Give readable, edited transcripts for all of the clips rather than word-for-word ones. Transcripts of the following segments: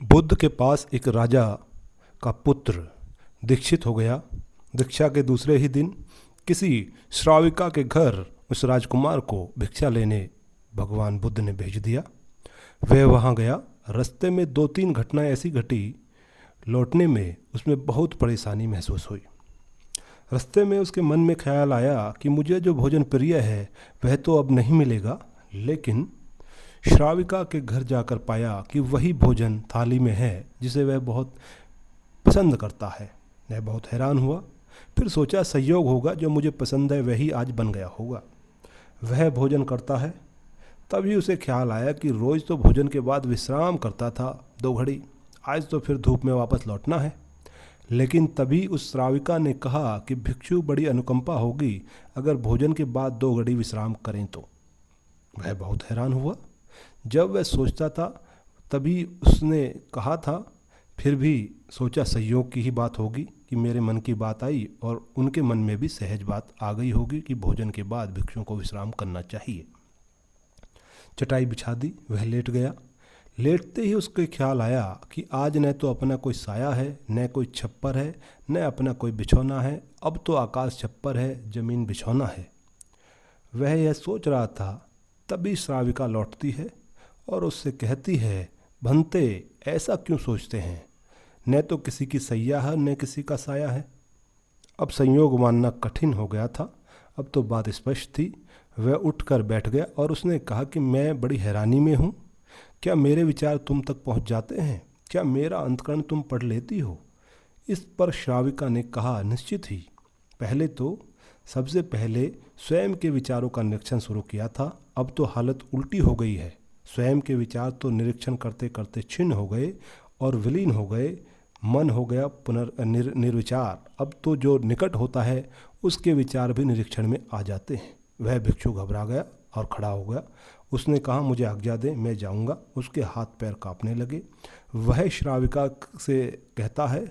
बुद्ध के पास एक राजा का पुत्र दीक्षित हो गया। दीक्षा के दूसरे ही दिन किसी श्राविका के घर उस राजकुमार को भिक्षा लेने भगवान बुद्ध ने भेज दिया। वह वहाँ गया। रास्ते में 2-3 घटनाएं ऐसी घटी, लौटने में उसमें बहुत परेशानी महसूस हुई। रास्ते में उसके मन में ख्याल आया कि मुझे जो भोजन प्रिय है वह तो अब नहीं मिलेगा, लेकिन श्राविका के घर जाकर पाया कि वही भोजन थाली में है जिसे वह बहुत पसंद करता है। वह बहुत हैरान हुआ। फिर सोचा संयोग होगा, जो मुझे पसंद है वही आज बन गया होगा। वह भोजन करता है। तभी उसे ख्याल आया कि रोज़ तो भोजन के बाद विश्राम करता था 2 घड़ी, आज तो फिर धूप में वापस लौटना है। लेकिन तभी उस श्राविका ने कहा कि भिक्षु बड़ी अनुकंपा होगी अगर भोजन के बाद 2 घड़ी विश्राम करें तो। वह बहुत हैरान हुआ। जब वह सोचता था तभी उसने कहा था, फिर भी सोचा संयोग की ही बात होगी कि मेरे मन की बात आई और उनके मन में भी सहज बात आ गई होगी कि भोजन के बाद भिक्षुओं को विश्राम करना चाहिए। चटाई बिछा दी, वह लेट गया। लेटते ही उसके ख्याल आया कि आज न तो अपना कोई साया है, न कोई छप्पर है, न अपना कोई बिछौना है। अब तो आकाश छप्पर है, जमीन बिछौना है। वह यह सोच रहा था, तभी श्राविका लौटती है और उससे कहती है, भंते ऐसा क्यों सोचते हैं? न तो किसी की सैया है न किसी का साया है। अब संयोग मानना कठिन हो गया था। अब तो बात स्पष्ट थी। वह उठकर बैठ गया और उसने कहा कि मैं बड़ी हैरानी में हूँ। क्या मेरे विचार तुम तक पहुँच जाते हैं? क्या मेरा अंतःकरण तुम पढ़ लेती हो? इस पर श्राविका ने कहा, निश्चित ही। पहले तो सबसे पहले स्वयं के विचारों का निरीक्षण शुरू किया था, अब तो हालत उल्टी हो गई है। स्वयं के विचार तो निरीक्षण करते करते छिन्न हो गए और विलीन हो गए। मन हो गया निर्विचार। अब तो जो निकट होता है उसके विचार भी निरीक्षण में आ जाते हैं। वह भिक्षु घबरा गया और खड़ा हो गया। उसने कहा, मुझे आज्ञा दें, मैं जाऊंगा। उसके हाथ पैर कांपने लगे। वह श्राविका से कहता है।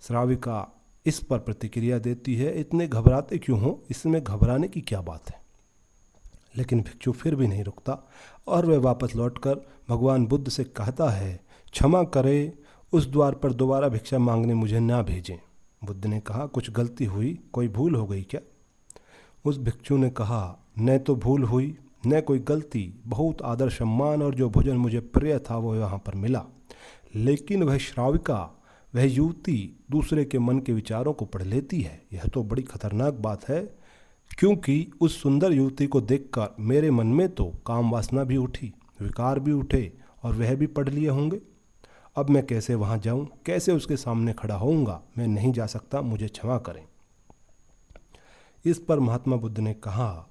श्राविका इस पर प्रतिक्रिया देती है, इतने घबराते क्यों हो? इसमें घबराने की क्या बात है? लेकिन भिक्षु फिर भी नहीं रुकता और वह वापस लौटकर भगवान बुद्ध से कहता है, क्षमा करे, उस द्वार पर दोबारा भिक्षा मांगने मुझे ना भेजें। बुद्ध ने कहा, कुछ गलती हुई, कोई भूल हो गई क्या? उस भिक्षु ने कहा, न तो भूल हुई न कोई गलती। बहुत आदर सम्मान और जो भोजन मुझे प्रिय था वो यहाँ पर मिला। लेकिन वह श्राविका, वह युवती दूसरे के मन के विचारों को पढ़ लेती है। यह तो बड़ी खतरनाक बात है, क्योंकि उस सुंदर युवती को देखकर मेरे मन में तो काम वासना भी उठी, विकार भी उठे और वह भी पढ़ लिए होंगे। अब मैं कैसे वहाँ जाऊँ? कैसे उसके सामने खड़ा होऊंगा? मैं नहीं जा सकता, मुझे क्षमा करें। इस पर महात्मा बुद्ध ने कहा,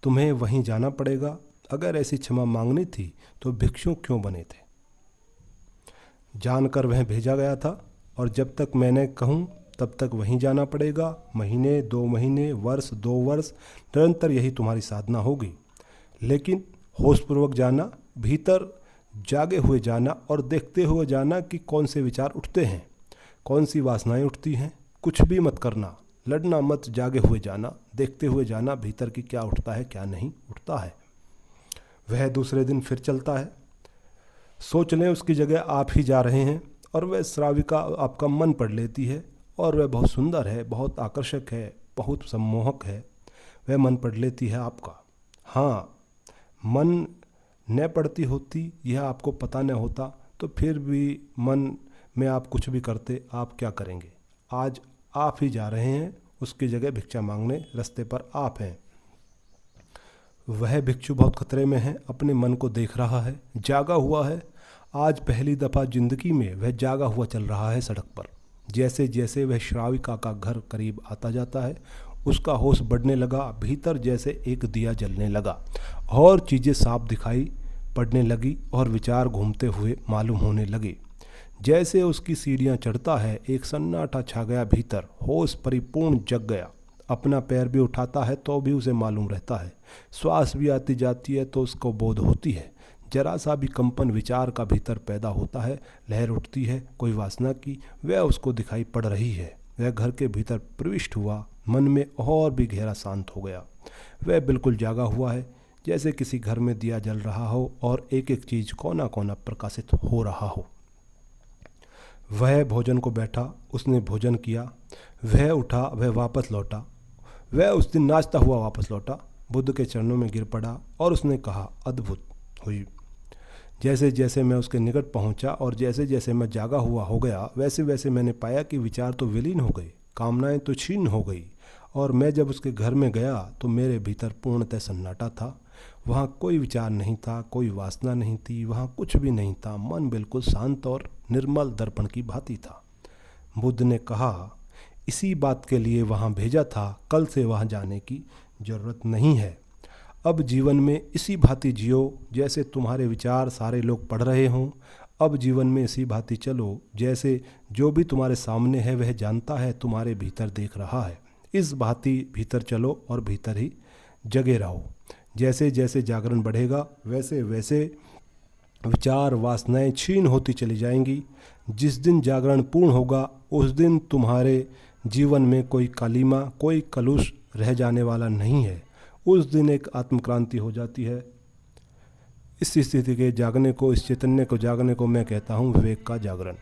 तुम्हें वहीं जाना पड़ेगा। अगर ऐसी क्षमा मांगनी थी तो भिक्षु क्यों बने थे? जानकर वह भेजा गया था और जब तक मैंने कहूँ तब तक वहीं जाना पड़ेगा। महीने, 2 महीने, वर्ष, 2 वर्ष, निरंतर यही तुम्हारी साधना होगी। लेकिन होशपूर्वक जाना, भीतर जागे हुए जाना और देखते हुए जाना कि कौन से विचार उठते हैं, कौन सी वासनाएं उठती हैं। कुछ भी मत करना, लड़ना मत, जागे हुए जाना, देखते हुए जाना भीतर की क्या उठता है क्या नहीं उठता है। वह दूसरे दिन फिर चलता है। सोच लें उसकी जगह आप ही जा रहे हैं और वह श्राविका आपका मन पढ़ लेती है और वह बहुत सुंदर है, बहुत आकर्षक है, बहुत सम्मोहक है। वह मन पढ़ लेती है आपका। हाँ, मन न पढ़ती होती, यह आपको पता न होता तो फिर भी मन में आप कुछ भी करते, आप क्या करेंगे? आज आप ही जा रहे हैं, उसकी जगह भिक्षा मांगने रास्ते पर आप हैं। वह भिक्षु बहुत खतरे में है, अपने मन को देख रहा है, जागा हुआ है। आज पहली दफ़ा जिंदगी में वह जागा हुआ चल रहा है सड़क पर। जैसे जैसे वह श्राविका का घर करीब आता जाता है, उसका होश बढ़ने लगा। भीतर जैसे एक दिया जलने लगा और चीज़ें साफ दिखाई पड़ने लगी और विचार घूमते हुए मालूम होने लगे। जैसे उसकी सीढ़ियाँ चढ़ता है, एक सन्नाटा छा गया भीतर। होश परिपूर्ण जग गया। अपना पैर भी उठाता है तो भी उसे मालूम रहता है। श्वास भी आती जाती है तो उसको बोध होती है। जरा सा भी कंपन विचार का भीतर पैदा होता है, लहर उठती है कोई वासना की, वह उसको दिखाई पड़ रही है। वह घर के भीतर प्रविष्ट हुआ, मन में और भी गहरा शांत हो गया। वह बिल्कुल जागा हुआ है, जैसे किसी घर में दिया जल रहा हो और एक एक चीज़ कोना कोना प्रकाशित हो रहा हो। वह भोजन को बैठा, उसने भोजन किया, वह उठा, वह वापस लौटा, वह उस दिन नाचता हुआ वापस लौटा, बुद्ध के चरणों में गिर पड़ा और उसने कहा, अद्भुत हुई। जैसे जैसे मैं उसके निकट पहुंचा और जैसे जैसे मैं जागा हुआ हो गया, वैसे वैसे मैंने पाया कि विचार तो विलीन हो गए, कामनाएं तो छीन हो गई, और मैं जब उसके घर में गया तो मेरे भीतर पूर्णतः सन्नाटा था। वहाँ कोई विचार नहीं था, कोई वासना नहीं थी, वहाँ कुछ भी नहीं था। मन बिल्कुल शांत और निर्मल दर्पण की भांति था। बुद्ध ने कहा, इसी बात के लिए वहाँ भेजा था, कल से वहाँ जाने की जरूरत नहीं है। अब जीवन में इसी भांति जियो जैसे तुम्हारे विचार सारे लोग पढ़ रहे हों। अब जीवन में इसी भांति चलो जैसे जो भी तुम्हारे सामने है वह जानता है, तुम्हारे भीतर देख रहा है। इस भांति भीतर चलो और भीतर ही जगे रहो। जैसे जैसे जागरण बढ़ेगा वैसे वैसे विचार वासनाएं क्षीण होती चली जाएंगी। जिस दिन जागरण पूर्ण होगा उस दिन तुम्हारे जीवन में कोई कालिमा, कोई कलुष रह जाने वाला नहीं है। उस दिन एक आत्मक्रांति हो जाती है। इस स्थिति के जागने को, इस चैतन्य को जागने को मैं कहता हूँ विवेक का जागरण।